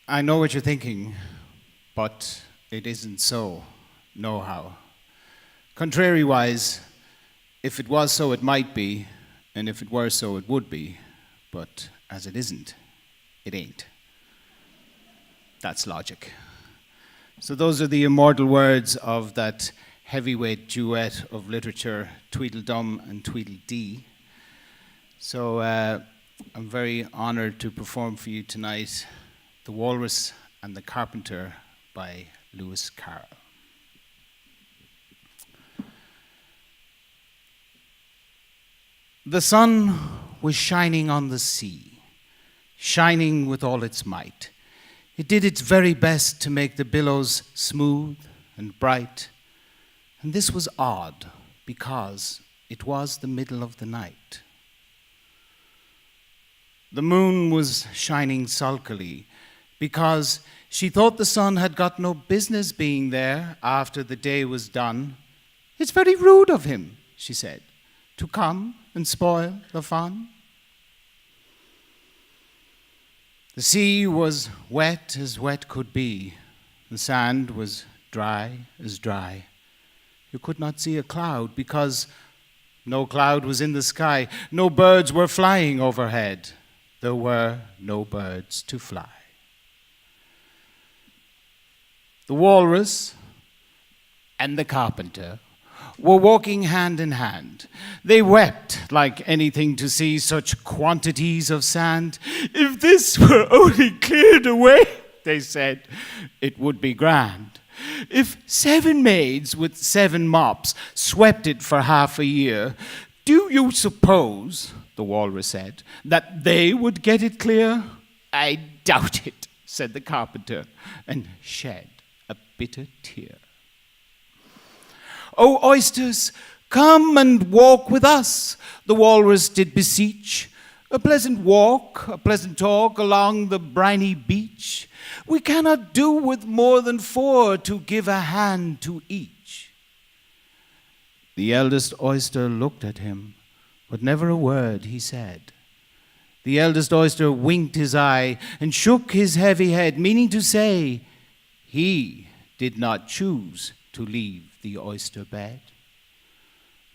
I know what you're thinking, but it isn't so. No how. Contrariwise, if it was so, it might be, and if it were so, it would be. But as it isn't, it ain't. That's logic. So those are the immortal words of that heavyweight duet of literature, Tweedledum and Tweedledee. So I'm very honored to perform for you tonight The Walrus and the Carpenter by Lewis Carroll. The sun was shining on the sea, shining with all its might. It did its very best to make the billows smooth and bright. And this was odd because it was the middle of the night. The moon was shining sulkily because she thought the sun had got no business being there after the day was done. "It's very rude of him," she said, "to come and spoil the fun." The sea was wet as wet could be. The sand was dry as dry. You could not see a cloud because no cloud was in the sky. No birds were flying overhead. There were no birds to fly. The walrus and the carpenter were walking hand in hand. They wept like anything to see such quantities of sand. "If this were only cleared away," they said, "it would be grand. If 7 maids with 7 mops swept it for half a year, do you suppose," the walrus said, "that they would get it clear?" "I doubt it," said the carpenter, and shed a bitter tear. "O oysters, come and walk with us," the walrus did beseech. "A pleasant walk, a pleasant talk along the briny beach. We cannot do with more than 4 to give a hand to each." The eldest oyster looked at him, but never a word he said. The eldest oyster winked his eye and shook his heavy head, meaning to say he did not choose to leave the oyster bed.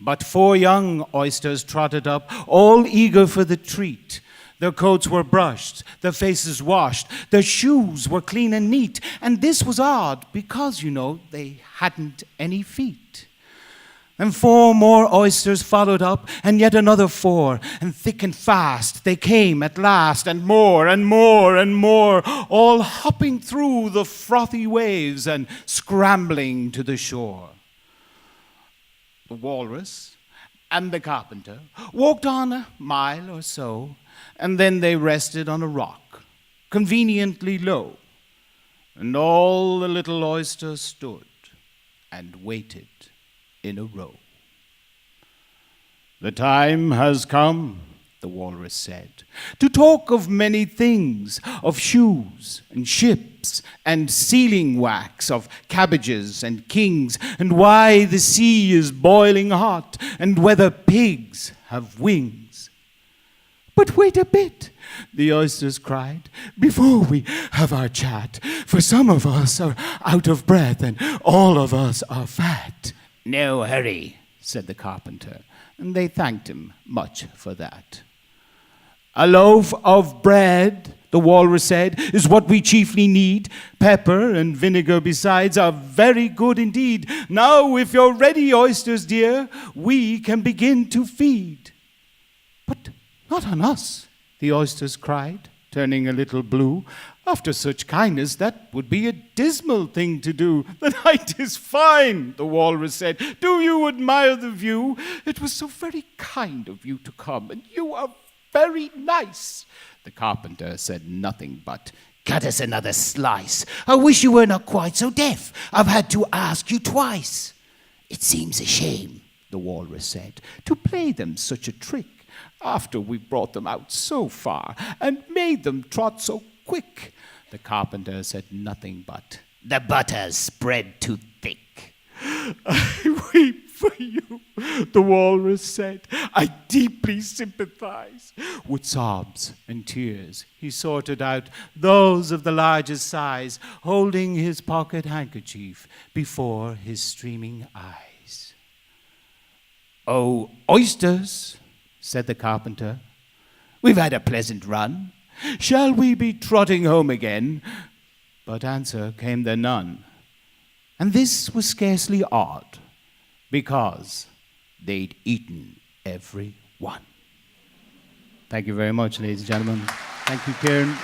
But 4 young oysters trotted up, all eager for the treat. Their coats were brushed, their faces washed, their shoes were clean and neat. And this was odd because, they hadn't any feet. And 4 more oysters followed up, and yet another 4. And thick and fast they came at last, and more and more and more, all hopping through the frothy waves and scrambling to the shore. The walrus and the carpenter walked on a mile or so, and then they rested on a rock, conveniently low. And all the little oysters stood and waited in a row. "The time has come," the walrus said, "to talk of many things, of shoes and ships and sealing wax, of cabbages and kings, and why the sea is boiling hot, and whether pigs have wings." "But wait a bit," the oysters cried, "before we have our chat, for some of us are out of breath and all of us are fat." "No hurry," said the carpenter, and they thanked him much for that. "A loaf of bread," the walrus said, "is what we chiefly need. Pepper and vinegar besides are very good indeed. Now, if you're ready, oysters dear, we can begin to feed." "But not on us," the oysters cried, turning a little blue. "After such kindness, that would be a dismal thing to do." "The night is fine," the walrus said. "Do you admire the view? It was so very kind of you to come, and you are very nice." The carpenter said nothing but, "Cut us another slice. I wish you were not quite so deaf. I've had to ask you twice." "It seems a shame," the walrus said, "to play them such a trick, after we brought them out so far and made them trot so quick." The carpenter said nothing but, "The butter's spread too thick." "I weep for you, the walrus said. I deeply sympathize. With sobs and tears, he sorted out those of the largest size, holding his pocket handkerchief before his streaming eyes. Oh, oysters, said the carpenter. We've had a pleasant run. Shall we be trotting home again? But answer came there none. And this was scarcely odd, because they'd eaten every one. Thank you very much, ladies and gentlemen. Thank you, Kieran.